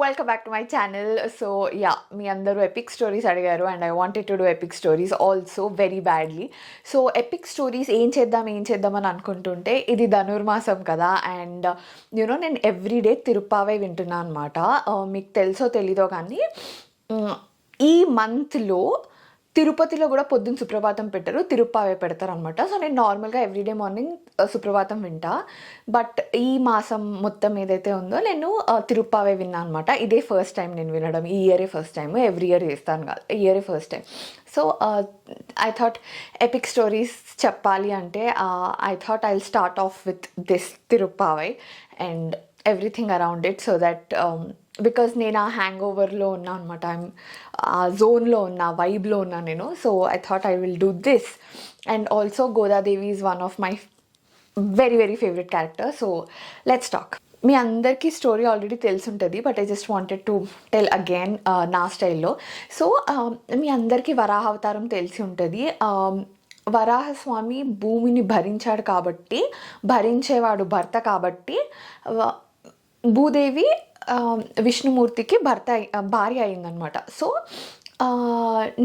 Welcome back to my channel. So yeah, మీ అందరూ epic stories అడిగారు and I wanted to do epic stories also very badly. So epic stories ఏం చేద్దాం అని అనుకుంటుంటే, ఇది ధనుర్మాసం కదా అండ్ నేను ఎవ్రీడే తిరుప్పావై వింటున్నాను అనమాట. మీకు తెలుసో తెలీదో కానీ ఈ మంత్లో తిరుపతిలో కూడా పొద్దున్న సుప్రభాతం పెట్టరు, తిరుప్పావే పెడతారు అనమాట. సో నేను నార్మల్గా ఎవ్రీడే మార్నింగ్ సుప్రభాతం వింటా, బట్ ఈ మాసం మొత్తం ఏదైతే ఉందో నేను తిరుప్పావే విన్నా అనమాట. ఇదే ఫస్ట్ టైం నేను వినడం, ఈ ఇయరే ఫస్ట్ టైం. ఎవ్రీ ఇయర్ చేస్తాను కాదు, ఈ ఇయరే first time. So I thought epic stories చెప్పాలి అంటే I thought I will start of with this Tiruppavai and everything around it. So that because నేను ఆ హ్యాంగ్ ఓవర్లో ఉన్నా అనమాట, ఆ జోన్లో ఉన్నా, వైబ్లో ఉన్నా నేను. So I thought I will do this. And also Godadevi is one of my very very favourite character. So let's talk. మీ అందరికీ స్టోరీ ఆల్రెడీ తెలిసుంటుంది, but I just wanted to tell again నా స్టైల్లో. సో మీ అందరికీ వరాహ అవతారం తెలిసి ఉంటుంది. వరాహస్వామి భూమిని భరించాడు కాబట్టి, భరించేవాడు భర్త కాబట్టి, భూదేవి విష్ణుమూర్తికి భార్య అయిందనమాట. సో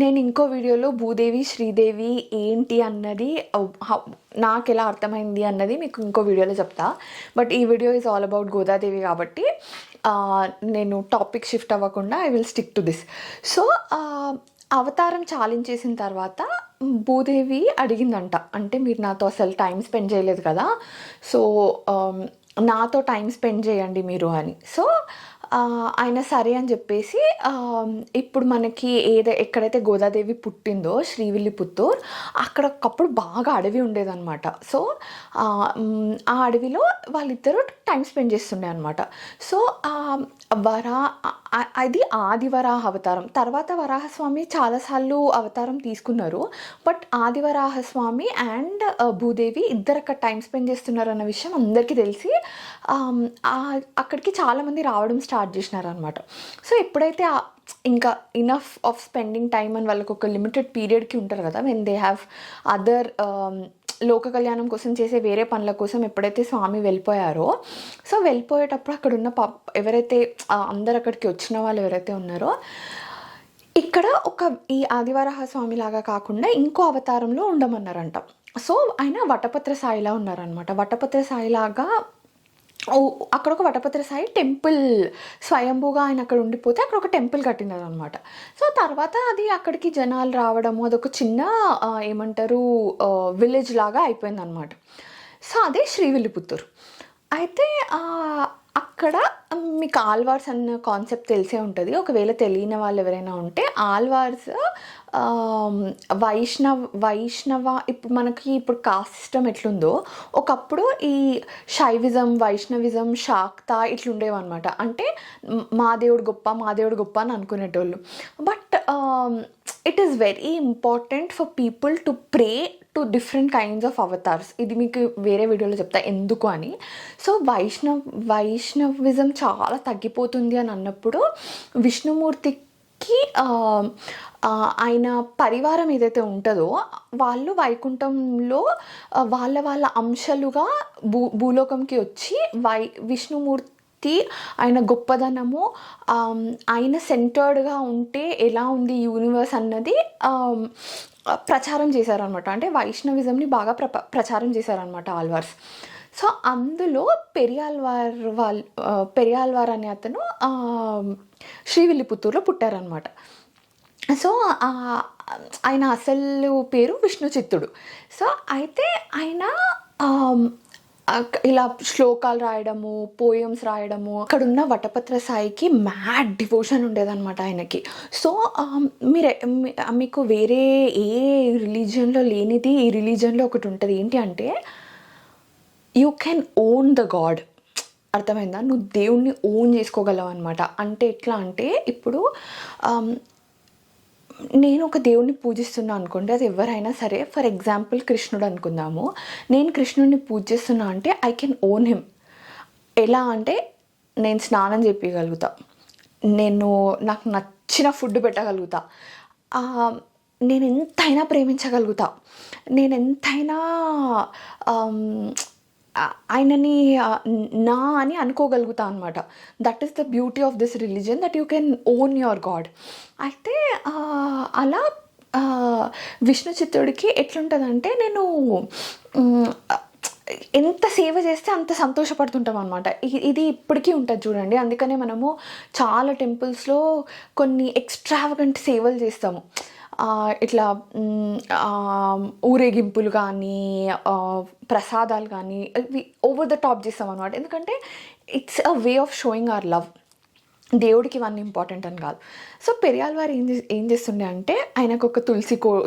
నేను ఇంకో వీడియోలో భూదేవి శ్రీదేవి ఏంటి అన్నది నాకు ఎలా అర్థమైంది అన్నది మీకు ఇంకో వీడియోలో చెప్తా. బట్ ఈ video is all about Godadevi కాబట్టి నేను టాపిక్ షిఫ్ట్ అవ్వకుండా I will stick to this. So అవతారం చాలించేసిన తర్వాత భూదేవి అడిగిందంట, అంటే మీరు నాతో అసలు టైం స్పెండ్ చేయలేదు కదా, సో నాతో టైం స్పెండ్ చేయండి మీరు అని. సో ఆయన సరే అని చెప్పేసి ఇప్పుడు మనకి ఎక్కడైతే గోదాదేవి పుట్టిందో శ్రీవిల్లిపుత్తూర్, అక్కడ ఒకప్పుడు బాగా అడవి ఉండేదన్నమాట. సో ఆ అడవిలో వాళ్ళిద్దరూ టైం స్పెండ్ చేస్తుండే అనమాట. సో అది ఆదివరాహ అవతారం. తర్వాత వరాహస్వామి చాలాసార్లు అవతారం తీసుకున్నారు, బట్ ఆదివరాహస్వామి అండ్ భూదేవి ఇద్దరు అక్కడ టైం స్పెండ్ చేస్తున్నారు అన్న విషయం అందరికీ తెలిసి అక్కడికి చాలామంది రావడం స్టార్ట్ చేసినారు అనమాట. సో ఎప్పుడైతే ఇంకా ఇనఫ్ ఆఫ్ స్పెండింగ్ టైమ్ అని వాళ్ళకి ఒక లిమిటెడ్ పీరియడ్కి ఉంటారు కదా, వెన్ దే హ్యావ్ అదర్ లోక కళ్యాణం కోసం చేసే వేరే పనుల కోసం ఎప్పుడైతే స్వామి వెళ్ళిపోయారో, సో వెళ్ళిపోయేటప్పుడు అక్కడ ఉన్న ఎవరైతే అందరు అక్కడికి వచ్చిన వాళ్ళు ఎవరైతే ఉన్నారో, ఇక్కడ ఈ ఆదివరాహ స్వామి లాగా కాకుండా ఇంకో అవతారంలో ఉండమన్నారంట. సో ఆయన వటపత్ర సాయిలా ఉన్నారనమాట. వటపత్ర సాయిలాగా అక్కడ ఒక వటపత్ర సాయి టెంపుల్ స్వయంభూగా ఆయన అక్కడ ఉండిపోతే అక్కడ ఒక టెంపుల్ కట్టినారు అనమాట. సో తర్వాత అది అక్కడికి జనాలు రావడము, అదొక చిన్న ఏమంటారు విలేజ్ లాగా అయిపోయిందనమాట. సో అదే శ్రీవిల్లిపుత్తూరు. అయితే అక్కడ మీకు ఆల్వార్స్ అన్న కాన్సెప్ట్ తెలిసే ఉంటుంది. ఒకవేళ తెలియని వాళ్ళు ఎవరైనా ఉంటే, ఆల్వార్స్ వైష్ణవ ఇప్పుడు మనకి కాస్ట్ సిస్టమ్ ఎట్లుందో, ఒకప్పుడు ఈ శైవిజం, వైష్ణవిజం, శాక్త ఇట్లుండేవన్నమాట. అంటే మా దేవుడు గొప్ప అని అనుకునేటోళ్ళు. But it is very important for people to pray to different kinds of avatars. ఇది మీకు వేరే వీడియోలో చెప్తా ఎందుకు అని. సో వైష్ణవిజం చాలా తగ్గిపోతుంది అని అన్నప్పుడు విష్ణుమూర్తికి ఆయన పరివారం ఏదైతే ఉంటుందో వాళ్ళు వైకుంఠంలో వాళ్ళ అంశాలుగా భూలోకంకి వచ్చి విష్ణుమూర్తి ఆయన గొప్పదనము, ఆయన సెంటర్డ్గా ఉంటే ఎలా ఉంది యూనివర్స్ అన్నది ప్రచారం చేశారనమాట. అంటే వైష్ణవిజంని బాగా ప్రచారం చేశారనమాట ఆల్వార్స్. సో అందులో పెరియాల్వార్ అనే అతను శ్రీవిల్లిపుత్తూరులో పుట్టారనమాట. సో ఆయన అసలు పేరు విష్ణుచిత్తుడు. సో అయితే ఆయన ఇలా శ్లోకాలు రాయడము, పోయమ్స్ రాయడము, అక్కడున్న వటపత్ర సాయికి మ్యాడ్ డివోషన్ ఉండేదన్నమాట ఆయనకి. సో మీకు వేరే ఏ రిలీజియన్లో లేనిది ఈ రిలీజియన్లో ఒకటి ఉంటుంది. ఏంటి అంటే you can own the God. అర్థమైందా? నువ్వు దేవుణ్ణి ఓన్ చేసుకోగలవు అనమాట. అంటే ఎట్లా అంటే, ఇప్పుడు నేను ఒక దేవుణ్ణి పూజిస్తున్నా అనుకోండి, అది ఎవరైనా సరే, ఫర్ ఎగ్జాంపుల్ కృష్ణుడు అనుకుందాము, నేను కృష్ణుడిని పూజిస్తున్నా అంటే ఐ కెన్ ఓన్ హిమ్. ఎలా అంటే నేను స్నానం చేపించగలుగుతా, నాకు నచ్చిన ఫుడ్ పెట్టగలుగుతా, నేను ఎంతైనా ప్రేమించగలుగుతా, నేను ఎంతైనా ఆయనని నా అని అనుకోగలుగుతా అనమాట. That is the beauty of this religion, that you can own your God. అయితే అలా విష్ణు చిత్తుడికి ఎట్లుంటుందంటే, నేను మ్, ఎంత సేవ చేస్తే అంత సంతోషపడుతుంటాం అనమాట. ఇది ఇప్పటికీ ఉంటుంది చూడండి. అందుకనే మనము చాలా టెంపుల్స్లో కొన్ని ఎక్స్ట్రావగంట్ సేవలు చేస్తాము. ఇట్లా ఊరేగింపులు కానీ, ప్రసాదాలు కానీ, అవి ఓవర్ ద టాప్ చేస్తాం అనమాట. ఎందుకంటే it's a way of showing our love. దేవుడికి ఇవన్నీ ఇంపార్టెంట్ అని కాదు. సో పెరియాల్ వారు ఏం చేస్తుండే అంటే, ఆయనకు ఒక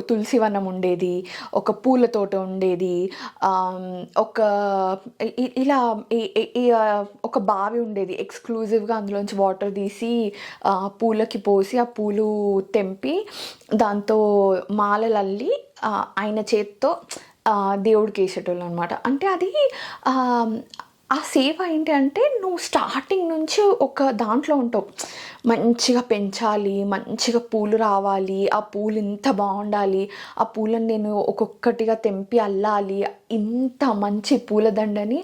తులసి వనం ఉండేది, ఒక పూల తోట ఉండేది, ఒక ఇలా ఒక బావి ఉండేది ఎక్స్క్లూజివ్గా. అందులోంచి వాటర్ తీసి పూలకి పోసి ఆ పూలు తెంపి దాంతో మాలలు అల్లి ఆయన చేత్తో దేవుడికి వేసేటోళ్ళు అనమాట. అంటే అది ఆ సేవ ఏంటి అంటే, నువ్వు స్టార్టింగ్ నుంచి ఒక దాంట్లో ఉంటావు. మంచిగా పెంచాలి, మంచిగా పూలు రావాలి, ఆ పూలు ఇంత బాగుండాలి, ఆ పూలను నేను ఒక్కొక్కటిగా తెంపి అల్లాలి, ఇంత మంచి పూలదండని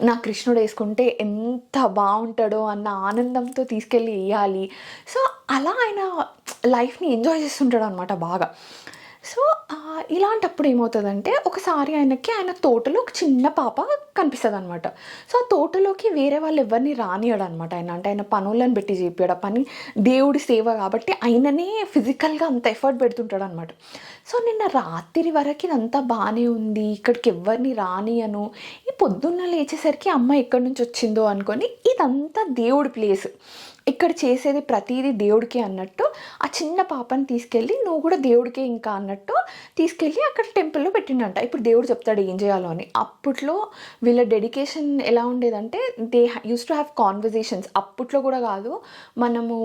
నా కృష్ణుడు వేసుకుంటే ఎంత బాగుంటాడో అన్న ఆనందంతో తీసుకెళ్ళి వేయాలి. సో అలా ఆయన లైఫ్ని ఎంజాయ్ చేస్తుంటాడు అనమాట బాగా. సో ఇలాంటప్పుడు ఏమవుతుందంటే, ఒకసారి ఆయన తోటలో ఒక చిన్న పాప కనిపిస్తుంది అనమాట. సో ఆ తోటలోకి వేరే వాళ్ళు ఎవరిని రానియడు అనమాట. అంటే ఆయన పనులను పెట్టి చేపియాడు. ఆ పని దేవుడి సేవ కాబట్టి ఆయననే ఫిజికల్గా అంత ఎఫర్ట్ పెడుతుంటాడు అనమాట. సో నిన్న రాత్రి వరకు ఇదంతా బాగానే ఉంది, ఇక్కడికి ఎవరిని రానియను, ఈ పొద్దున్న లేచేసరికి అమ్మ ఎక్కడి నుంచి వచ్చిందో అనుకొని, ఇదంతా దేవుడి ప్లేస్, ఇక్కడ చేసేది ప్రతిదీ దేవుడికి అన్నట్టు ఆ చిన్న పాపని తీసుకెళ్ళి, నువ్వు కూడా దేవుడికే ఇంకా అన్నట్టు తీసుకెళ్ళి అక్కడ టెంపుల్లో పెట్టిండంట. ఇప్పుడు దేవుడు చెప్తాడు ఏం చేయాలో అని. అప్పట్లో వీళ్ళ డెడికేషన్ ఎలా ఉండేదంటే, they use to have conversations. అప్పట్లో కూడా కాదు, మనము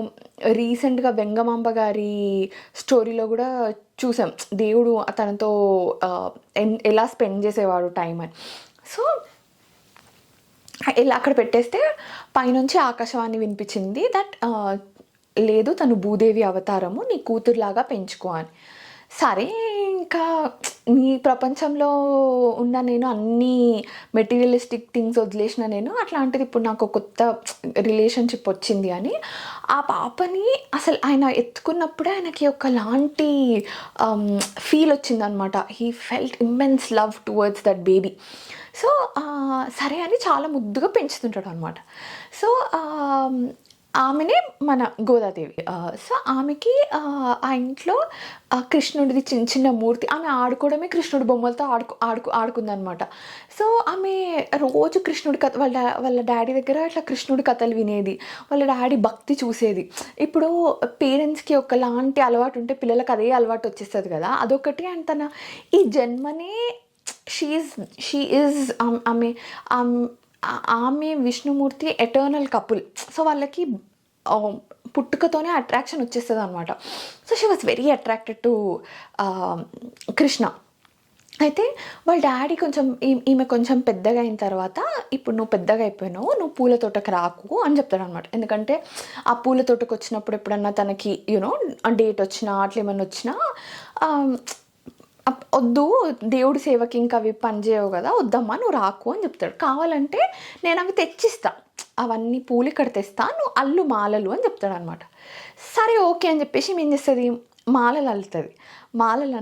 రీసెంట్గా వెంగమాంబ గారి స్టోరీలో కూడా చూసాం, దేవుడు తనతో ఎలా స్పెండ్ చేసేవాడు టైం అని. సో ఇలా అక్కడ పెట్టేస్తే పైనుంచి ఆకాశవాణి వినిపించింది, దట్ లేదు తను భూదేవి అవతారము, నీ కూతురులాగా పెంచుకో అని. సరే, ఇంకా నీ ప్రపంచంలో ఉన్న నేను అన్నీ మెటీరియలిస్టిక్ థింగ్స్ వదిలేసిన నేను, అట్లాంటిది ఇప్పుడు నాకు కొత్త రిలేషన్షిప్ వచ్చింది అని ఆ పాపని అసలు ఆయన ఎత్తుకున్నప్పుడే ఆయనకి ఒకలాంటి ఫీల్ వచ్చిందనమాట. He felt immense love towards that baby. So సరే అని చాలా ముద్దుగా పెంచుతుంటాడు అనమాట. సో ఆమెనే మన గోదాదేవి. సో ఆమెకి ఆ ఇంట్లో కృష్ణుడిది చిన్న చిన్న మూర్తి, ఆమె ఆడుకోవడమే కృష్ణుడి బొమ్మలతో ఆడుకుందనమాట. సో ఆమె రోజు కృష్ణుడి కథ, వాళ్ళ డాడీ దగ్గర ఇట్లా కృష్ణుడి కథలు వినేది, వాళ్ళ డాడీ భక్తి చూసేది. ఇప్పుడు పేరెంట్స్కి ఒకలాంటి అలవాటు ఉంటే పిల్లలకు అదే అలవాటు వచ్చేస్తుంది కదా, అదొకటి. అండ్ తన ఈ జన్మనే షీ ఈజ్ ఆమె విష్ణుమూర్తి ఎటర్నల్ కపుల్. సో వాళ్ళకి పుట్టుకతోనే అట్రాక్షన్ వచ్చేస్తుంది అనమాట. So she was very attracted to Krishna. అయితే వాళ్ళ డాడీ ఈమె కొంచెం పెద్దగా అయిన తర్వాత, ఇప్పుడు నువ్వు పెద్దగా అయిపోయినావు, నువ్వు పూల తోటకు రాకు అని చెప్తాడు అనమాట. ఎందుకంటే ఆ పూల తోటకు వచ్చినప్పుడు ఎప్పుడన్నా తనకి డేట్ వచ్చినా అట్లా ఏమన్నా వచ్చినా వద్దు, దేవుడి సేవకి ఇంకా అవి పనిచేయవు కదా, వద్దమ్మా నువ్వు రాకు అని చెప్తాడు. కావాలంటే నేను అవి తెచ్చిస్తా, అవన్నీ పూలు ఇక్కడ తెస్తా, నువ్వు అల్లు మాలలు అని చెప్తాడు అనమాట. సరే ఓకే అని చెప్పేసి ఏం చేస్తుంది, మాలలు అల్లుతుంది. మాలలు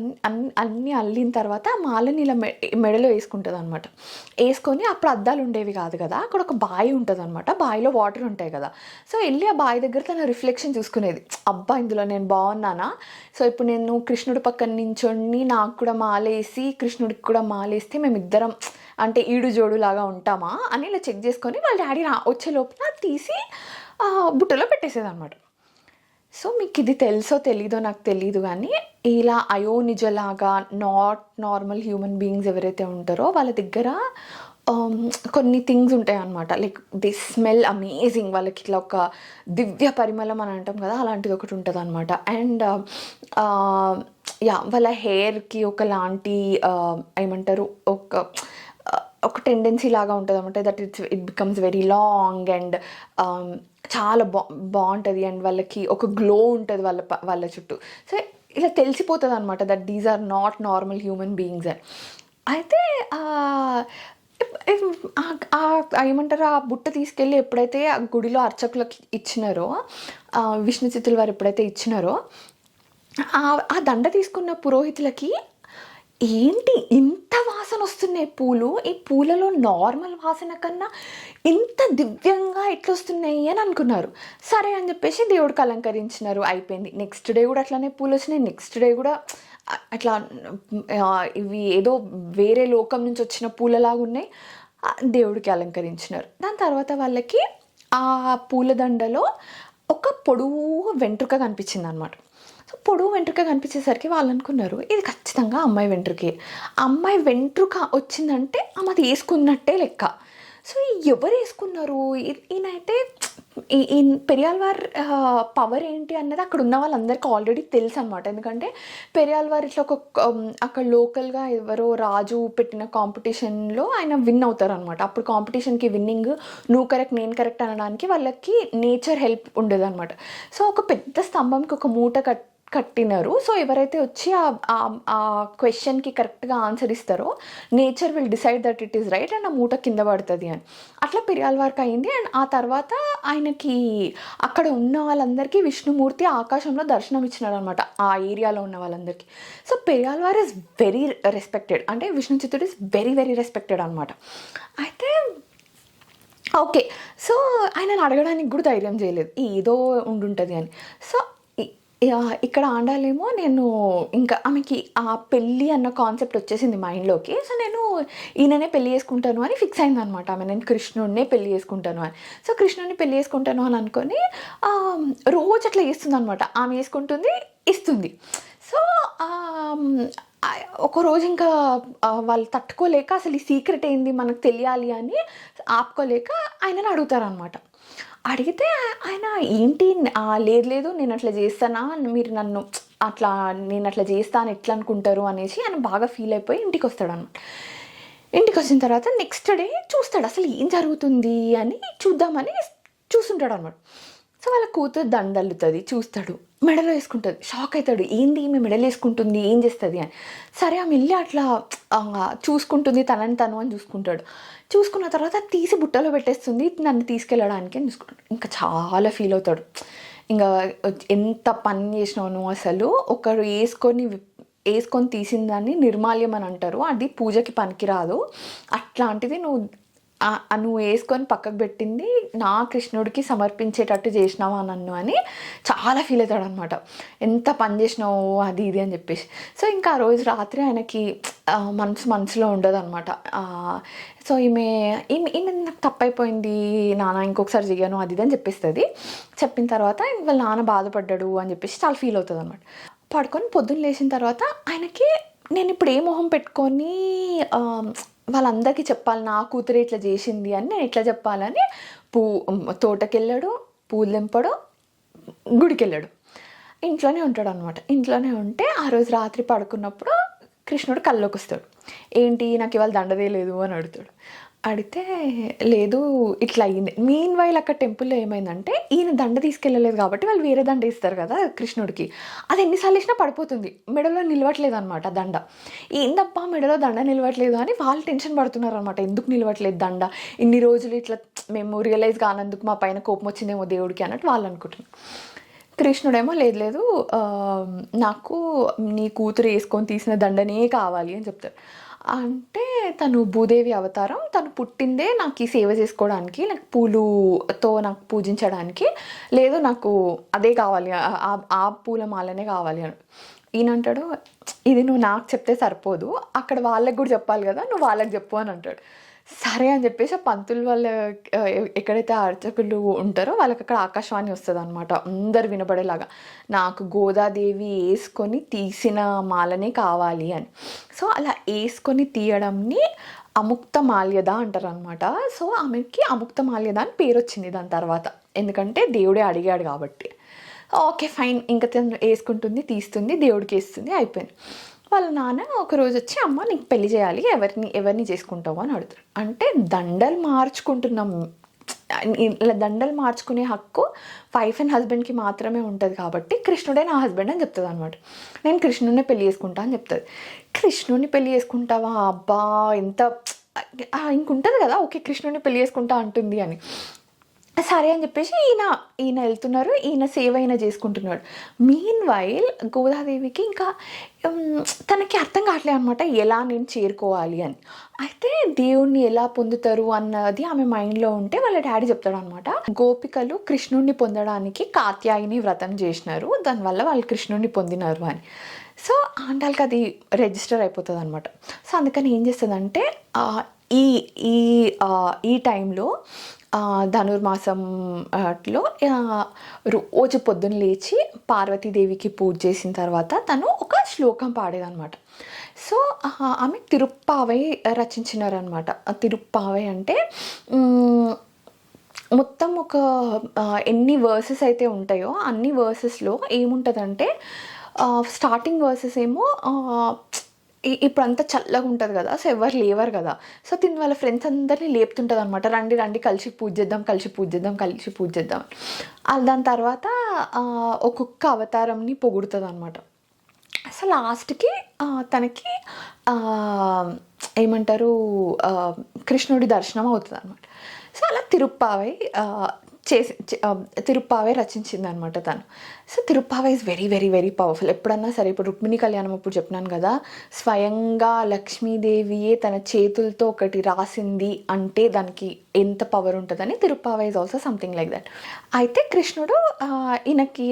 అన్నీ అల్లిన తర్వాత ఆ మాలని ఇలా మెడలో వేసుకుంటుంది అనమాట. వేసుకొని అప్పుడు అద్దాలు ఉండేవి కాదు కదా, అక్కడ ఒక బావి ఉంటుంది అనమాట, బావిలో వాటర్ ఉంటాయి కదా. సో వెళ్ళి ఆ బావి దగ్గర తన రిఫ్లెక్షన్ చూసుకునేది, అబ్బా ఇందులో నేను బాగున్నానా, సో ఇప్పుడు నేను కృష్ణుడి పక్కన నించొని నాకు కూడా మాలేసి కృష్ణుడికి కూడా మాలేస్తే మేమిద్దరం అంటే ఈడు జోడులాగా ఉంటామా అని ఇలా చెక్ చేసుకొని వాళ్ళ డాడీ వచ్చే లోపల తీసి బుట్టలో పెట్టేసేది అనమాట. సో మీకు ఇది తెలుసో తెలీదో నాకు తెలీదు, కానీ ఇలా అయోనిజలాగా నాట్ నార్మల్ హ్యూమన్ బీయింగ్స్ ఎవరైతే ఉంటారో వాళ్ళ దగ్గర కొన్ని థింగ్స్ ఉంటాయి అన్నమాట. లైక్ ది స్మెల్ అమేజింగ్, వాళ్ళకి ఇట్లా ఒక దివ్య పరిమళం అని అంటాం కదా, అలాంటిది ఒకటి ఉంటుంది అనమాట. అండ్ వాళ్ళ హెయిర్కి ఒకలాంటి ఏమంటారు, ఒక టెండెన్సీ లాగా ఉంటుంది అనమాట, that it becomes very long and చాలా బాగుంటుంది. అండ్ వాళ్ళకి ఒక గ్లో ఉంటుంది వాళ్ళ చుట్టూ. సో ఇలా తెలిసిపోతుంది అనమాట that these are not normal human beings అని. అయితే ఏమంటారు, ఆ బుట్ట తీసుకెళ్ళి ఎప్పుడైతే ఆ గుడిలో అర్చకులకి ఇచ్చినారో, విష్ణు చిత్తుల వారు ఎప్పుడైతే ఇచ్చినారో, ఆ దండ తీసుకున్న పురోహితులకి ఏంటి ఇంత వాసన వస్తున్నాయి పూలు, ఈ పూలలో నార్మల్ వాసన కన్నా ఇంత దివ్యంగా ఎట్లొస్తున్నాయి అని అనుకున్నారు. సరే అని చెప్పేసి దేవుడికి అలంకరించినారు, అయిపోయింది. నెక్స్ట్ డే కూడా అట్లానే పూలు వచ్చినాయి. నెక్స్ట్ డే కూడా అట్లా ఇవి ఏదో వేరే లోకం నుంచి వచ్చిన పూలలాగా ఉన్నాయి. దేవుడికి అలంకరించినారు. దాని తర్వాత వాళ్ళకి ఆ పూలదండలో ఒక పొడువు వెంట్రుక కనిపించింది అనమాట. సో పొడువు వెంట్రుక కనిపించేసరికి వాళ్ళు అనుకున్నారు ఇది ఖచ్చితంగా అమ్మాయి వెంట్రుకే. అమ్మాయి వెంట్రుక వచ్చిందంటే ఆమె వేసుకున్నట్టే లెక్క. సో ఎవరు వేసుకున్నారు? ఈయనైతే ఈ పెరియాళ్వార్ పవర్ ఏంటి అన్నది అక్కడ ఉన్న వాళ్ళందరికీ ఆల్రెడీ తెలుసు అనమాట. ఎందుకంటే పెరియాళ్వార్ ఇట్లా ఒక అక్కడ లోకల్గా ఎవరో రాజు పెట్టిన కాంపిటీషన్లో ఆయన విన్ అవుతారు అనమాట. అప్పుడు కాంపిటీషన్కి విన్నింగ్ నువ్వు కరెక్ట్ నేను కరెక్ట్ అనడానికి వాళ్ళకి నేచర్ హెల్ప్ ఉండేది అనమాట. సో ఒక పెద్ద స్తంభంకి ఒక మూట కట్టినారు. సో ఎవరైతే వచ్చి ఆ క్వశ్చన్కి కరెక్ట్గా ఆన్సర్ ఇస్తారో nature will decide that it is right and ఆ మూట కింద పడుతుంది అని. అట్లా పెరియాళ్వార్కి అయింది. అండ్ ఆ తర్వాత ఆయనకి అక్కడ ఉన్న వాళ్ళందరికీ విష్ణుమూర్తి ఆకాశంలో దర్శనం ఇచ్చినారు అనమాట, ఆ ఏరియాలో ఉన్న వాళ్ళందరికీ. So Periyalvar is very respected, అంటే Vishnu Chittudu is very very respected అనమాట. అయితే ఓకే, సో ఆయనను అడగడానికి కూడా ధైర్యం చేయలేదు, ఏదో ఉండుంటుంది అని. సో ఇక్కడ ఆండాలేమో నేను ఇంకా ఆమెకి ఆ పెళ్ళి అన్న కాన్సెప్ట్ వచ్చేసింది మైండ్లోకి. సో నేను ఈయననే పెళ్ళి చేసుకుంటాను అని ఫిక్స్ అయింది అనమాట ఆమె, నేను కృష్ణుడినే పెళ్ళి చేసుకుంటాను అని. సో కృష్ణుడిని పెళ్ళి చేసుకుంటాను అని అనుకొని రోజు అట్లా చేస్తుంది అనమాట. ఆమె వేసుకుంటుంది, ఇస్తుంది. సో ఒకరోజు ఇంకా వాళ్ళు తట్టుకోలేక అసలు ఈ సీక్రెట్ ఏంది మనకు తెలియాలి అని ఆపుకోలేక ఆయనని అడుగుతారనమాట. అడిగితే ఆయన ఏంటి లేదు లేదు నేను అట్లా చేస్తానా, మీరు నన్ను అట్లా నేను అట్లా చేస్తాను ఎట్లా అనుకుంటారు అనేసి ఆయన బాగా ఫీల్ అయిపోయి ఇంటికి వస్తాడు అనమాట. ఇంటికి వచ్చిన తర్వాత నెక్స్ట్ డే చూస్తాడు అసలు ఏం జరుగుతుంది అని చూద్దామని చూస్తుంటాడు అనమాట. సో వాళ్ళ కూతురు దండల్లుతుంది, చూస్తాడు, మెడలో వేసుకుంటుంది. షాక్ అవుతాడు, ఏంది ఈమె మెడలో వేసుకుంటుంది, ఏం చేస్తుంది అని. సరే ఆమె వెళ్ళి అట్లా చూసుకుంటుంది, తనని తను అని చూసుకుంటాడు. చూసుకున్న తర్వాత తీసి బుట్టలో పెట్టేస్తుంది, నన్ను తీసుకెళ్ళడానికి అని చూసుకుంటాడు. ఇంకా చాలా ఫీల్ అవుతాడు. ఇంకా ఎంత పని చేసినావు నువ్వు, అసలు ఒకరు వేసుకొని తీసిన దాన్ని నిర్మాల్యం అని అంటారు, అది పూజకి పనికిరాదు, అట్లాంటిది నువ్వు వేసుకొని పక్కకు పెట్టింది నా కృష్ణుడికి సమర్పించేటట్టు చేసినావా నన్ను అని చాలా ఫీల్ అవుతాడు అనమాట. ఎంత పని చేసినావు అది ఇది అని చెప్పేసి. సో ఇంకా ఆ రోజు రాత్రి ఆయనకి మనసులో ఉండదు అనమాట. సో ఈమె నాకు తప్పైపోయింది నాన్న, ఇంకొకసారి చెయ్యను అది ఇది అని చెప్పేస్తుంది. చెప్పిన తర్వాత వాళ్ళ నాన్న బాధపడ్డాడు అని చెప్పేసి చాలా ఫీల్ అవుతుంది అనమాట. పడుకొని పొద్దున్న లేచిన తర్వాత ఆయనకి నేను ఇప్పుడు ఏ మొహం పెట్టుకొని వాళ్ళందరికీ చెప్పాలి నా కూతురు ఇట్లా చేసింది అని, నేను ఎట్లా చెప్పాలని తోటకెళ్ళాడు, పూలు తెంపాడు, గుడికి వెళ్ళాడు, ఇంట్లోనే ఉంటాడు అనమాట. ఇంట్లోనే ఉంటే ఆ రోజు రాత్రి పడుకున్నప్పుడు కృష్ణుడు కల్లోకి వస్తాడు. ఏంటి నాకు ఇవాళ దండదే లేదు అని అడుగుతాడు. అడిగితే లేదు ఇట్లా అయ్యింది. మీన్ వైల్ అక్కడ టెంపుల్లో ఏమైందంటే ఈయన దండ తీసుకెళ్ళలేదు కాబట్టి వాళ్ళు వేరే దండ ఇస్తారు కదా కృష్ణుడికి, అది ఎన్నిసార్లు వేసినా పడిపోతుంది, మెడలో నిలవట్లేదు అనమాట దండ. ఏందబ్బా మెడలో దండ నిలవట్లేదు అని వాళ్ళు టెన్షన్ పడుతున్నారు అనమాట, ఎందుకు నిలవట్లేదు దండ, ఇన్ని రోజులు ఇట్లా మేము రియలైజ్ కానందుకు మా పైన కోపం వచ్చిందేమో దేవుడికి అన్నట్టు వాళ్ళు అనుకుంటున్నారు. కృష్ణుడేమో లేదు నాకు నీ కూతురు వేసుకొని తీసిన దండనే కావాలి అని చెప్తారు. అంటే తను భూదేవి అవతారం, తను పుట్టిందే నాకు ఈ సేవ చేసుకోవడానికి, నాకు పూలుతో నాకు పూజించడానికి, లేదు నాకు అదే కావాలి, ఆ పూల మాలనే కావాలి అని. ఈయన అంటాడు ఇది నువ్వు నాకు చెప్తే సరిపోదు, అక్కడ వాళ్ళకి కూడా చెప్పాలి కదా, నువ్వు వాళ్ళకి చెప్పు అని అంటాడు. సరే అని చెప్పేసి ఆ పంతులు వాళ్ళ ఎక్కడైతే అర్చకులు ఉంటారో వాళ్ళకి అక్కడ ఆకాశవాణి వస్తుంది అనమాట, అందరు వినపడేలాగా, నాకు గోదాదేవి వేసుకొని తీసిన మాలనే కావాలి అని. సో అలా వేసుకొని తీయడంని అముక్త మాల్యద అంటారు అనమాట. సో ఆమెకి అముక్త మాల్యద అని పేరు వచ్చింది దాని తర్వాత, ఎందుకంటే దేవుడే అడిగాడు కాబట్టి. ఓకే ఫైన్, ఇంకా తను వేసుకుంటుంది, తీస్తుంది, దేవుడికి వేస్తుంది, అయిపోయింది. వాళ్ళ నాన్న ఒకరోజు వచ్చి అమ్మ నీకు పెళ్లి చేయాలి, ఎవరిని చేసుకుంటావు అని అడుగుతారు. అంటే దండలు మార్చుకుంటున్నాం, ఇలా దండలు మార్చుకునే హక్కు వైఫ్ అండ్ హస్బెండ్కి మాత్రమే ఉంటుంది కాబట్టి కృష్ణుడే నా హస్బెండ్ అని చెప్తుంది అనమాట. నేను కృష్ణుడిని పెళ్లి చేసుకుంటా అని చెప్తుంది. కృష్ణుడిని పెళ్లి చేసుకుంటావా, అబ్బా ఎంత ఇంకుంటుంది కదా, ఓకే కృష్ణుడిని పెళ్లి చేసుకుంటా అంటుంది అని. సరే అని చెప్పేసి ఈయన వెళ్తున్నారు, ఈయన సేవ అయినా చేసుకుంటున్నాడు. మీన్ వైల్ గోదాదేవికి ఇంకా తనకి అర్థం కావట్లేదు అనమాట, ఎలా నేను చేరుకోవాలి అని. అయితే దేవుణ్ణి ఎలా పొందుతారు అన్నది ఆమె మైండ్లో ఉంటే వాళ్ళ డాడీ చెప్తాడు అనమాట, గోపికలు కృష్ణుడిని పొందడానికి కాత్యాయిని వ్రతం చేసినారు, దానివల్ల వాళ్ళు కృష్ణుడిని పొందినారు అని. సో ఆండాళ్ళకి అది రిజిస్టర్ అయిపోతుంది అనమాట. సో అందుకని ఏం చేస్తుందంటే ఈ ఈ ఈ టైంలో ధనుర్మాసంలో రోజు పొద్దున్న లేచి పార్వతీదేవికి పూజ చేసిన తర్వాత తను ఒక శ్లోకం పాడేదనమాట. సో ఆమె తిరుప్పావై రచించినారనమాట. తిరుప్పావై అంటే మొత్తం ఒక ఎన్ని వర్సెస్ అయితే ఉంటాయో అన్ని వర్సెస్లో ఏముంటుందంటే, స్టార్టింగ్ వర్సెస్ ఏమో ఇప్పుడంతా చల్లగా ఉంటుంది కదా, సో ఎవరు లేవరు కదా, సో తిని వాళ్ళ ఫ్రెండ్స్ అందరినీ లేపుతుంటుంది అనమాట, రండి రండి కలిసి పూజ చేద్దాం, కలిసి పూజ చేద్దాం, కలిసి పూజ చేద్దాం. దాని తర్వాత ఒక్కొక్క అవతారంని పొగుడుతుంది అనమాట. సో లాస్ట్కి తనకి ఏమంటారు కృష్ణుడి దర్శనం అవుతుంది అనమాట. సో అలా తిరుప్పావై రచించింది అనమాట తను. So Tiruppavai is very very very powerful. ఎప్పుడన్నా సరే, ఇప్పుడు రుక్మిణి కళ్యాణం అప్పుడు చెప్పినాను కదా, స్వయంగా లక్ష్మీదేవియే తన చేతులతో ఒకటి రాసింది అంటే దానికి ఎంత పవర్ ఉంటుందని Tiruppavai is also something like that. అయితే కృష్ణుడు ఈయనకి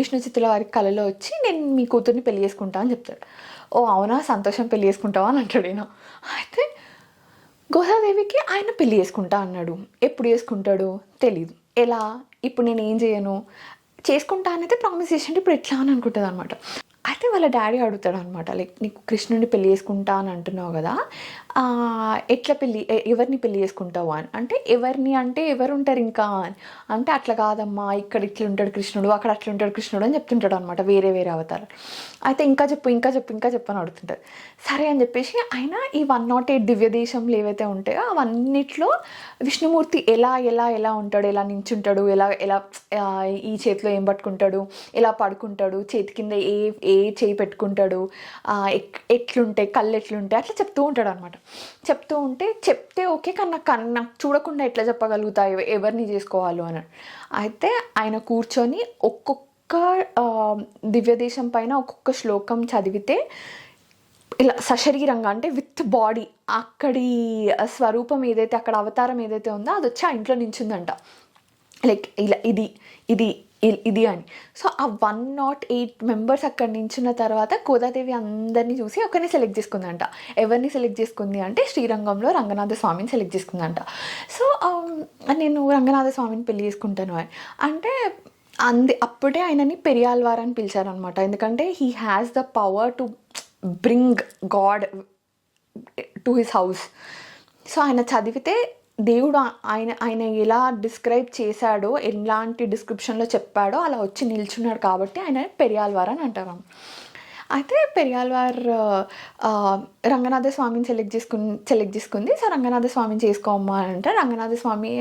విష్ణు చిత్తుల వారి కళలో వచ్చి, నేను మీ కూతుర్ని పెళ్లి చేసుకుంటా అని చెప్తాడు. ఓ అవునా, సంతోషం, పెళ్లి చేసుకుంటావా అని అంటాడు ఈయన. అయితే గోదాదేవికి ఆయన పెళ్లి చేసుకుంటా అన్నాడు. ఎప్పుడు చేసుకుంటాడు తెలీదు. ఎలా, ఇప్పుడు నేను ఏం చేయను, చేసుకుంటా అనేది ప్రామిస్ చేసింటే ఇప్పుడు ఎట్లా అని అనుకుంటుంది అనమాట. అయితే వాళ్ళ డాడీ అడుగుతాడు అనమాట, లైక్ నీకు కృష్ణుడిని పెళ్లి చేసుకుంటా అని అంటున్నావు కదా, ఎట్లా ఎవరిని పెళ్లి చేసుకుంటావు అని అంటే, ఎవరిని అంటే ఎవరు ఉంటారు ఇంకా అని అంటే, అట్లా కాదమ్మా, ఇక్కడ ఇట్లా ఉంటాడు కృష్ణుడు, అక్కడ అట్లా ఉంటాడు కృష్ణుడు అని చెప్తుంటాడు అనమాట, వేరే వేరే అవతారాలు. అయితే ఇంకా చెప్పు అని అడుగుతుంటారు. సరే అని చెప్పేసి ఆయన ఈ 108 దివ్య దేశంలు ఏవైతే ఉంటాయో అవన్నిట్లో విష్ణుమూర్తి ఎలా ఎలా ఎలా ఉంటాడు, ఎలా నించుంటాడు, ఎలా ఎలా ఈ చేతిలో ఏం పట్టుకుంటాడు, ఎలా పడుకుంటాడు, చేతి కింద ఏ చేయి పెట్టుకుంటాడు, ఎట్లుంటాయి కళ్ళు ఎట్లుంటాయి, అట్లా చెప్తూ ఉంటాడు అనమాట. చెప్తూ ఉంటే చెప్తే ఓకే, కానీ నాకు చూడకుండా ఎట్లా చెప్పగలుగుతా ఎవరిని చేసుకోవాలో అని. అయితే ఆయన కూర్చొని ఒక్కొక్క దివ్యదేశం పైన ఒక్కొక్క శ్లోకం చదివితే ఇలా సశరీరంగా అంటే విత్ బాడీ అక్కడి స్వరూపం ఏదైతే, అక్కడ అవతారం ఏదైతే ఉందో అది వచ్చి ఆ ఇంట్లో నించుందంట, లైక్ ఇలా ఇది అని. సో ఆ 108 మెంబర్స్ అక్కడ నించున్న తర్వాత గోదాదేవి అందరినీ చూసి ఒకరిని సెలెక్ట్ చేసుకుందంట. ఎవరిని సెలెక్ట్ చేసుకుంది అంటే, శ్రీరంగంలో రంగనాథ స్వామిని సెలెక్ట్ చేసుకుందంట. సో నేను రంగనాథ స్వామిని పెళ్లి చేసుకుంటాను అని అంటే, అప్పుడే ఆయనని పెరియాల్వార్ అని పిలిచారనమాట. ఎందుకంటే he has the power to bring God to his house. So ఆయన చదివితే దేవుడు ఆయన ఎలా డిస్క్రైబ్ చేశాడో, ఎలాంటి డిస్క్రిప్షన్లో చెప్పాడో అలా వచ్చి నిల్చున్నాడు కాబట్టి ఆయన పెరియాల్వార్ అని అంటారు. అయితే పెరియాల్వార్ రంగనాథ స్వామిని సెలెక్ట్ చేసుకుంది. సో రంగనాథ స్వామిని చేసుకోమ్మా అని అంటే, రంగనాథ స్వామి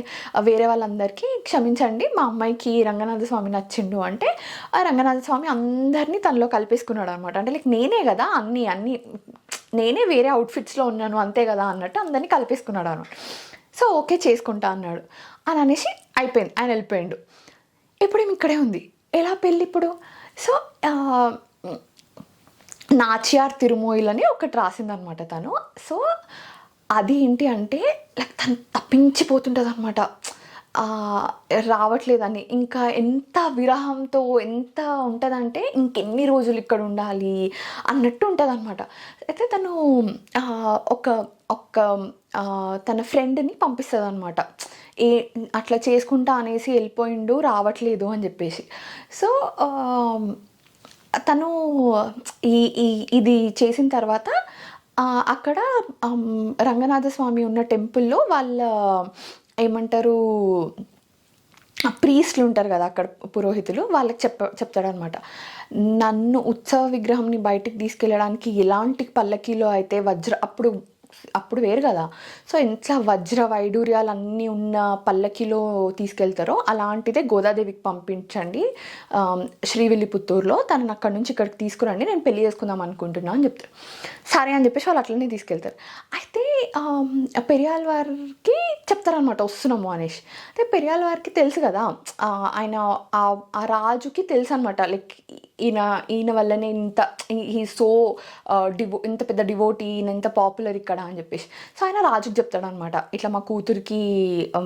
వేరే వాళ్ళందరికీ, క్షమించండి మా అమ్మాయికి రంగనాథ స్వామి నచ్చిండు అంటే, ఆ రంగనాథ స్వామి అందరినీ తనలో కలిపేసుకున్నాడు అనమాట. అంటే లైక్ నేనే కదా అన్నీ నేనే వేరే అవుట్ఫిట్స్లో ఉన్నాను అంతే కదా అన్నట్టు అందరినీ కలిపేసుకున్నాడు అనమాట. సో ఓకే చేసుకుంటా అన్నాడు అని అనేసి అయిపోయింది, ఆయన వెళ్ళిపోయాడు. ఇప్పుడు ఇక్కడే ఉంది, ఎలా పెళ్ళి ఇప్పుడు. సో నాచియార్ తిరుమోయిల్ అని ఒకటి రాసిందనమాట తను. సో అది ఏంటి అంటే లైక్ తను తప్పించిపోతుంటుంది అనమాట, రావట్లేదని. ఇంకా ఎంత విరహంతో ఎంత ఉంటుందంటే ఇంకెన్ని రోజులు ఇక్కడ ఉండాలి అన్నట్టు ఉంటుంది అనమాట. అయితే తను ఒక తన ఫ్రెండ్ని పంపిస్తుంది అనమాట, అట్లా చేసుకుంటా అనేసి వెళ్ళిపోయిండు, రావట్లేదు అని చెప్పేసి. సో తను ఇది చేసిన తర్వాత అక్కడ రంగనాథ స్వామి ఉన్న టెంపుల్లో వాళ్ళ ఏమంటారు ప్రీస్ట్లు ఉంటారు కదా అక్కడ, పురోహితులు, వాళ్ళకి చెప్తాడనమాట, నన్ను ఉత్సవ విగ్రహంని బయటికి తీసుకెళ్ళడానికి ఎలాంటి పల్లకీలో అయితే అప్పుడు అప్పుడు వేరు కదా. సో ఎంత వజ్ర వైడూర్యాలు అన్నీ ఉన్న పల్లకిలో తీసుకెళ్తారో అలాంటిదే గోదాదేవికి పంపించండి శ్రీవిల్లిపుత్తూరులో, తనని అక్కడి నుంచి ఇక్కడికి తీసుకురండి, నేను పెళ్లి చేసుకుందాం అనుకుంటున్నాను అని చెప్తారు. సరే అని చెప్పేసి వాళ్ళు అట్లనే తీసుకెళ్తారు. అయితే పెరియాల్ వారికి చెప్తారనమాట వస్తున్నాము అనేసి. అయితే పెరియాల్ వారికి తెలుసు కదా, ఆయన ఆ రాజుకి తెలుసు అనమాట, లైక్ ఈయన వల్లనే ఇంత ఈ సో ఇంత పెద్ద డివోటీ, ఈయన ఇంత పాపులర్ ఇక్కడ అని చెప్పేసి. సో ఆయన రాజుకి చెప్తాడనమాట, ఇట్లా మా కూతురికి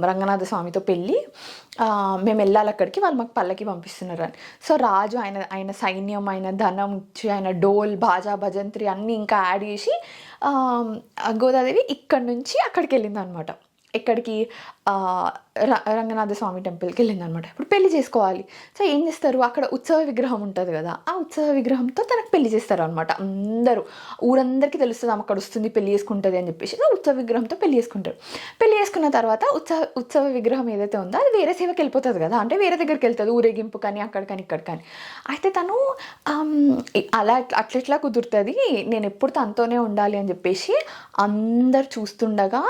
రంగనాథ స్వామితో పెళ్ళి, మేము వెళ్ళాలి అక్కడికి, వాళ్ళు మాకు పల్లకి పంపిస్తున్నారు అని. సో రాజు ఆయన సైన్యం, ఆయన ధనం ఇచ్చి, ఆయన డోల్ బాజా భజంత్రి అన్నీ ఇంకా యాడ్ చేసి గోదాదేవి ఇక్కడి నుంచి అక్కడికి వెళ్ళింది అనమాట. ఎక్కడికి రంగనాథ స్వామి టెంపుల్కి వెళ్ళింది అనమాట. ఇప్పుడు పెళ్లి చేసుకోవాలి. సో ఏం చేస్తారు, అక్కడ ఉత్సవ విగ్రహం ఉంటుంది కదా, ఆ ఉత్సవ విగ్రహంతో తనకు పెళ్లి చేస్తారు అనమాట. అందరూ ఊరందరికీ తెలుస్తుంది ఆమె అక్కడ వస్తుంది పెళ్లి చేసుకుంటుంది అని చెప్పేసి ఉత్సవ విగ్రహంతో పెళ్లి చేసుకుంటారు. పెళ్లి చేసుకున్న తర్వాత ఉత్సవ విగ్రహం ఏదైతే ఉందో అది వేరే సేవకి వెళ్ళిపోతుంది కదా, అంటే వేరే దగ్గరికి వెళ్తుంది, ఊరేగింపు కానీ అక్కడ కానీ ఇక్కడ కానీ. అయితే తను అట్లెట్లా కుదురుతుంది, నేను ఎప్పుడు తనతోనే ఉండాలి అని చెప్పేసి అందరు చూస్తుండగా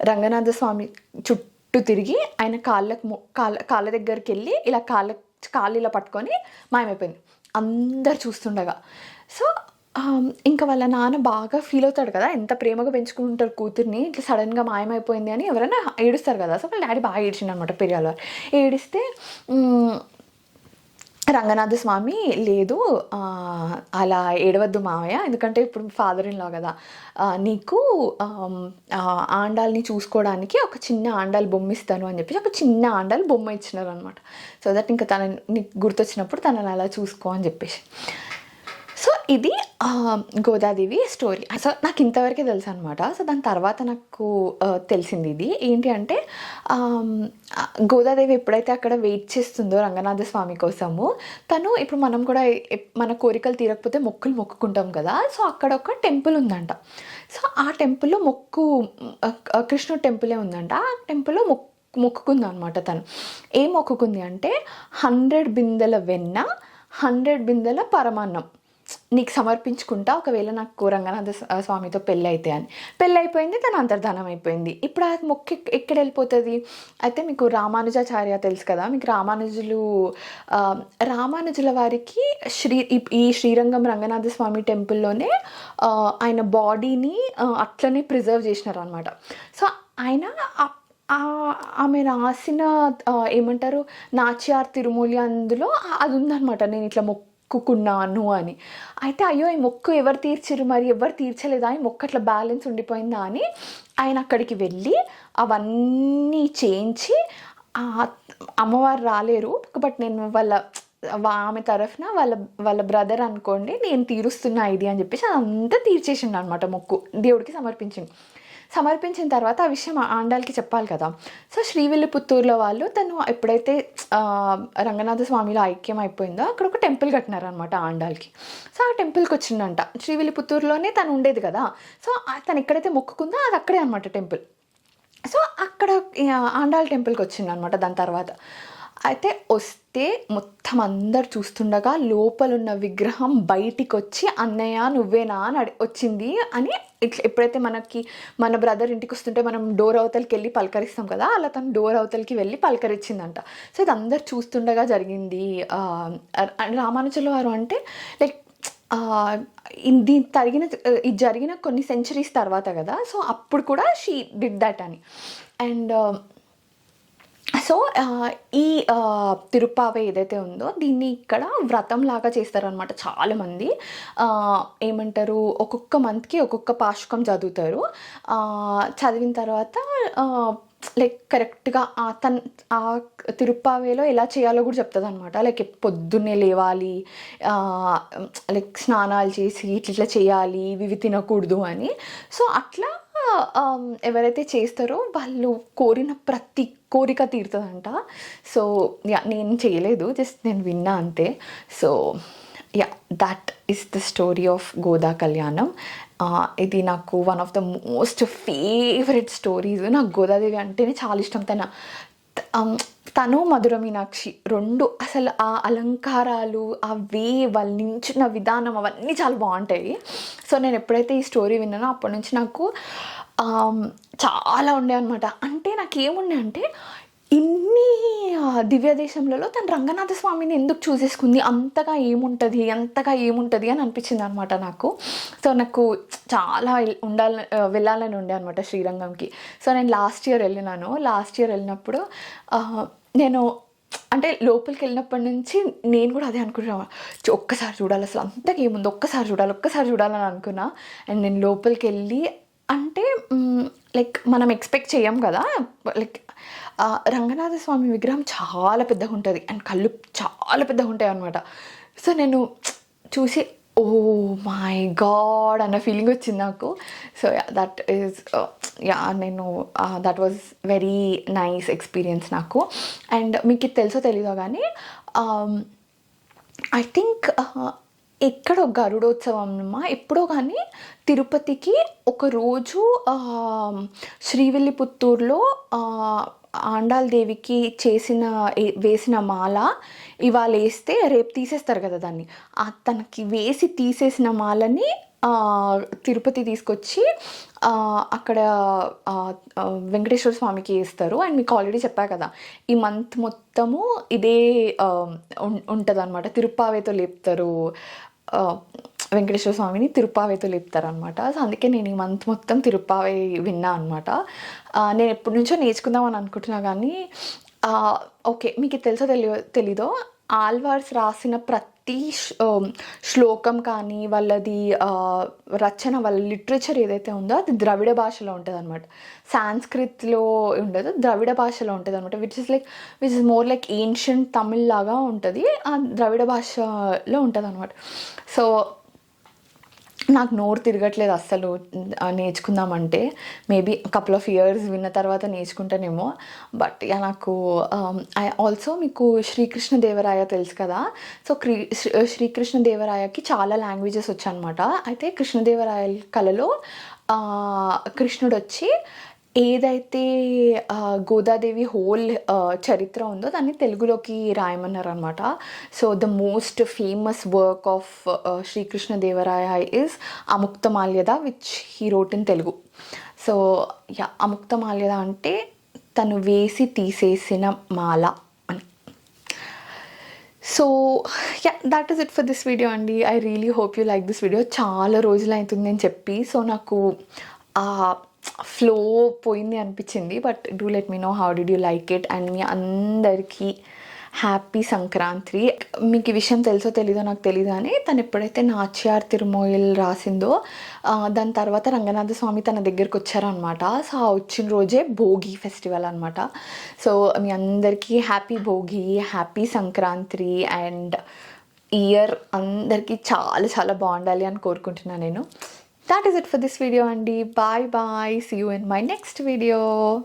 రంగనాథ స్వామి చుట్టూ తిరిగి ఆయన కాళ్ళ దగ్గరికి వెళ్ళి ఇలా కాళ్ళు ఇలా పట్టుకొని మాయమైపోయింది అందరు చూస్తుండగా. సో ఇంకా వాళ్ళ నాన్న బాగా ఫీల్ అవుతాడు కదా, ఎంత ప్రేమగా పెంచుకుంటారు కూతుర్ని, ఇట్లా సడన్గా మాయమైపోయింది అని ఎవరైనా ఏడుస్తారు కదా. సో వాళ్ళ డాడీ బాగా ఏడిచిండు అనమాట. పెరియాల ఏడిస్తే రంగనాథ స్వామి లేదు, అలా ఏడవద్దు మావయ్య, ఎందుకంటే ఇప్పుడు ఫాదర్ ఇన్ లా కదా, నీకు ఆండాల్ని చూసుకోవడానికి ఒక చిన్న ఆండాల్ బొమ్మ ఇస్తాను అని చెప్పేసి ఒక చిన్న ఆండాల్ బొమ్మ ఇచ్చినారు అనమాట. సో దట్ ఇంకా నీకు గుర్తొచ్చినప్పుడు తనని అలా చూసుకో అని చెప్పేసి. సో ఇది గోదాదేవి స్టోరీ. సో నాకు ఇంతవరకే తెలుసు అనమాట. సో దాని తర్వాత నాకు తెలిసింది ఇది ఏంటి అంటే, గోదాదేవి ఎప్పుడైతే అక్కడ వెయిట్ చేస్తుందో రంగనాథ స్వామి కోసము, తను ఇప్పుడు మనం కూడా మన కోరికలు తీరకపోతే మొక్కులు మొక్కుకుంటాం కదా. సో అక్కడ ఒక టెంపుల్ ఉందంట. సో ఆ టెంపుల్లో కృష్ణుడు టెంపులే ఉందంట. ఆ టెంపుల్లో మొక్కుకుంది అనమాట. తను ఏం మొక్కుకుంది అంటే 100 బిందెల వెన్న, 100 బిందెల పరమాన్నం నీకు సమర్పించుకుంటా, ఒకవేళ నాకు రంగనాథ స్వామితో పెళ్ళి అయితే అని. పెళ్ళి అయిపోయింది, తను అంతర్ధానం అయిపోయింది. ఇప్పుడు ఆ మొక్కు ఎక్కడ వెళ్ళిపోతుంది. అయితే మీకు రామానుజాచార్య తెలుసు కదా, మీకు రామానుజుల వారికి ఈ శ్రీరంగం రంగనాథ స్వామి టెంపుల్లోనే ఆయన బాడీని అట్లనే ప్రిజర్వ్ చేసినారు అనమాట. సో ఆయన ఆమె రాసిన ఏమంటారు నాచ్యార్ తిరుమూలి, అందులో అది ఉందనమాట, నేను ఇట్లా మొక్కుకున్నాను అని. అయితే అయ్యో ఈ మొక్కు ఎవరు తీర్చిరు, మరి ఎవరు తీర్చలేదా, ఈ మొక్కు అట్లా బ్యాలెన్స్ ఉండిపోయిందా అని ఆయన అక్కడికి వెళ్ళి అవన్నీ చేయించి, అమ్మవారు రాలేరు బట్ నేను ఆమె తరఫున వాళ్ళ బ్రదర్ అనుకోండి, నేను తీరుస్తున్నా ఇది అని చెప్పేసి అదంతా తీర్చేసిండు అనమాట. మొక్కు దేవుడికి సమర్పించిన తర్వాత ఆ విషయం ఆండాల్కి చెప్పాలి కదా. సో శ్రీవిల్లిపుత్తూరులో వాళ్ళు తను ఎప్పుడైతే రంగనాథ స్వామిలో ఐక్యం అయిపోయిందో అక్కడ ఒక టెంపుల్ కట్టినారనమాట ఆండాల్కి. సో ఆ టెంపుల్కి వచ్చిందంట. శ్రీవిల్లిపుత్తూరులోనే తను ఉండేది కదా. సో తను ఎక్కడైతే మొక్కుకుందో అది అక్కడే అనమాట టెంపుల్. సో అక్కడ ఆండాల్ టెంపుల్కి వచ్చిందనమాట. దాని తర్వాత అయితే వస్తే మొత్తం అందరు చూస్తుండగా లోపలున్న విగ్రహం బయటికి వచ్చి అన్నయ్య నువ్వేనా అని వచ్చింది అని. ఇట్లా ఎప్పుడైతే మన బ్రదర్ ఇంటికి వస్తుంటే మనం డోర్ అవతలకి వెళ్ళి పలకరిస్తాం కదా, అలా తను డోర్ అవతలకి వెళ్ళి పలకరించిందంట. సో ఇది అందరు చూస్తుండగా జరిగింది. రామానుజుల వారు అంటే లైక్ ఇది జరిగిన కొన్ని సెంచరీస్ తర్వాత కదా. సో అప్పుడు కూడా షీ డిడ్ దట్ అని. అండ్ సో ఈ తిరుప్పావై ఏదైతే ఉందో దీన్ని ఇక్కడ వ్రతం లాగా చేస్తారనమాట చాలామంది. ఏమంటారు, ఒక్కొక్క మంత్కి ఒక్కొక్క పాశుకం చదువుతారు. చదివిన తర్వాత లైక్ కరెక్ట్గా ఆ తిరుప్పావేలో ఎలా చేయాలో కూడా చెప్తుంది అనమాట. లైక్ పొద్దున్నే లేవాలి, లైక్ స్నానాలు చేసి ఇట్లా చేయాలి, ఇవి తినకూడదు అని. సో అట్లా ఎవరైతే చేస్తారో వాళ్ళు కోరిన ప్రతి కోరిక తీరుతుందంట. సో నేను చేయలేదు, జస్ట్ నేను విన్నా అంతే. So that is the story of Goda Kalyanam. ఇది నాకు one of the most favourite stories. నాకు గోదాదేవి అంటేనే చాలా ఇష్టం. తను మధుర మీనాక్షి 2 అసలు ఆ అలంకారాలు, ఆ వాళ్ళు నించున్న విధానం అవన్నీ చాలా బావుంటాయి. సో, నేను ఎప్పుడైతే ఈ స్టోరీ విన్నానో అప్పటి నుంచి నాకు చాలా ఉండే అనమాట. అంటే నాకేముండే అంటే ఇన్ని దివ్య దేశంలలో తను రంగనాథ స్వామిని ఎందుకు చూసేసుకుంది? అంతగా ఏముంటది అని అనిపించిందనమాట నాకు. సో, నాకు చాలా వెళ్ళాలని ఉండే అనమాట శ్రీరంగంకి. సో, నేను లాస్ట్ ఇయర్ వెళ్ళినప్పుడు నేను అంటే లోపలికెళ్ళినప్పటి నుంచి నేను కూడా అదే అనుకున్నా. ఒక్కసారి చూడాలి, అసలు అంతగా ఏముందో ఒక్కసారి చూడాలని అనుకున్నా. అండ్ నేను లోపలికెళ్ళి అంటే లైక్ మనం ఎక్స్‌పెక్ట్ చెయ్యం కదా! లైక్ రంగనాథ స్వామి విగ్రహం చాలా పెద్దగుంటది. అండ్ కళ్ళు చాలా పెద్దగుంటాయనమాట. సో, నేను చూసి ఓహ్ మై గాడ్ అన్న ఫీలింగ్ వచ్చింది నాకు. So, that is that was very nice experience నాకు. అండ్ మీకిది తెలుసో తెలీదో గానీ ఐ థింక్ ఎక్కడో గరుడోత్సవమా ఎప్పుడో గానీ తిరుపతికి ఒకరోజు శ్రీవిల్లిపుత్తూరులో ఆండాళ్ దేవికి వేసిన మాల ఇవాళేస్తే రేపు తీసేస్తారు కదా దాన్ని. తనకి వేసి తీసేసిన మాలని తిరుపతి తీసుకొచ్చి అక్కడ వెంకటేశ్వర స్వామికి ఏస్తారు. అండ్ మీకు ఆల్రెడీ చెప్పా కదా! ఈ మంత్ మొత్తము ఇదే ఉంటదనమాట. తిరుప్పావేతో లేపుతారు. వెంకటేశ్వర స్వామిని తిరుప్పావేతో లేపుతారనమాట. సో, అందుకే నేను ఈ మంత్ మొత్తం తిరుప్పావై విన్నా అనమాట. నేను ఎప్పటి నుంచో నేర్చుకుందామని అనుకుంటున్నా కానీ ఓకే. మీకు తెలుసో తెలీదో ఆళ్వార్స్ రాసిన ప్రతి శ్లోకం కానీ వాళ్ళది రచన, వాళ్ళ లిటరేచర్ ఏదైతే ఉందో అది ద్రవిడ భాషలో ఉంటదనమాట. సాంస్క్రిత్‌లో ఉండదు. ద్రవిడ భాషలో ఉంటదనమాట. Which is more like ancient Tamil లాగా ఉంటది. ఆ ద్రవిడ భాషలో ఉంటదనమాట. సో, నాకు నోరు తిరగట్లేదు అస్సలు నేర్చుకుందామంటే. మేబీ కపుల్ ఆఫ్ ఇయర్స్ విన్న తర్వాత నేర్చుకుంటానేమో. బట్ నాకు ఆల్సో మీకు శ్రీకృష్ణదేవరాయ తెలుసు కదా! సో, శ్రీకృష్ణదేవరాయకి చాలా లాంగ్వేజెస్ వచ్చనమాట. అయితే కృష్ణదేవరాయల కళలో కృష్ణుడొచ్చి ఏదైతే గోదాదేవి హోల్ చరిత్ర ఉందో దాన్ని తెలుగులోకి రాయమన్నారనమాట. So, the most famous work of Srikrishnadevaraya is Amuktamalyada which he wrote in Telugu. So, Amuktamalyada అంటే తను వేసి తీసేసిన మాల అని. So, that is it for this video అండి. I really hope you like this video. చాలా రోజులైతుంది నేను చెప్పి. సో, నాకు ఫ్లో పోయింది అనిపించింది. But do let me know how did you like it. And మీ అందరికీ హ్యాపీ సంక్రాంతి. మీకు ఈ విషయం తెలుసో తెలీదో నాకు తెలీదు కానీ తను ఎప్పుడైతే నాచ్యార్ తిరుమోయిల్ రాసిందో దాని తర్వాత రంగనాథ స్వామి తన దగ్గరికి వచ్చారనమాట. సో, ఆ వచ్చిన రోజే భోగి ఫెస్టివల్ అనమాట. సో, మీ అందరికీ happy Bhogi, happy Sankranti. And year అందరికీ చాలా చాలా బాగుండాలి అని కోరుకుంటున్నాను నేను. That is it for this video, Andy. Bye bye. See you in my next video.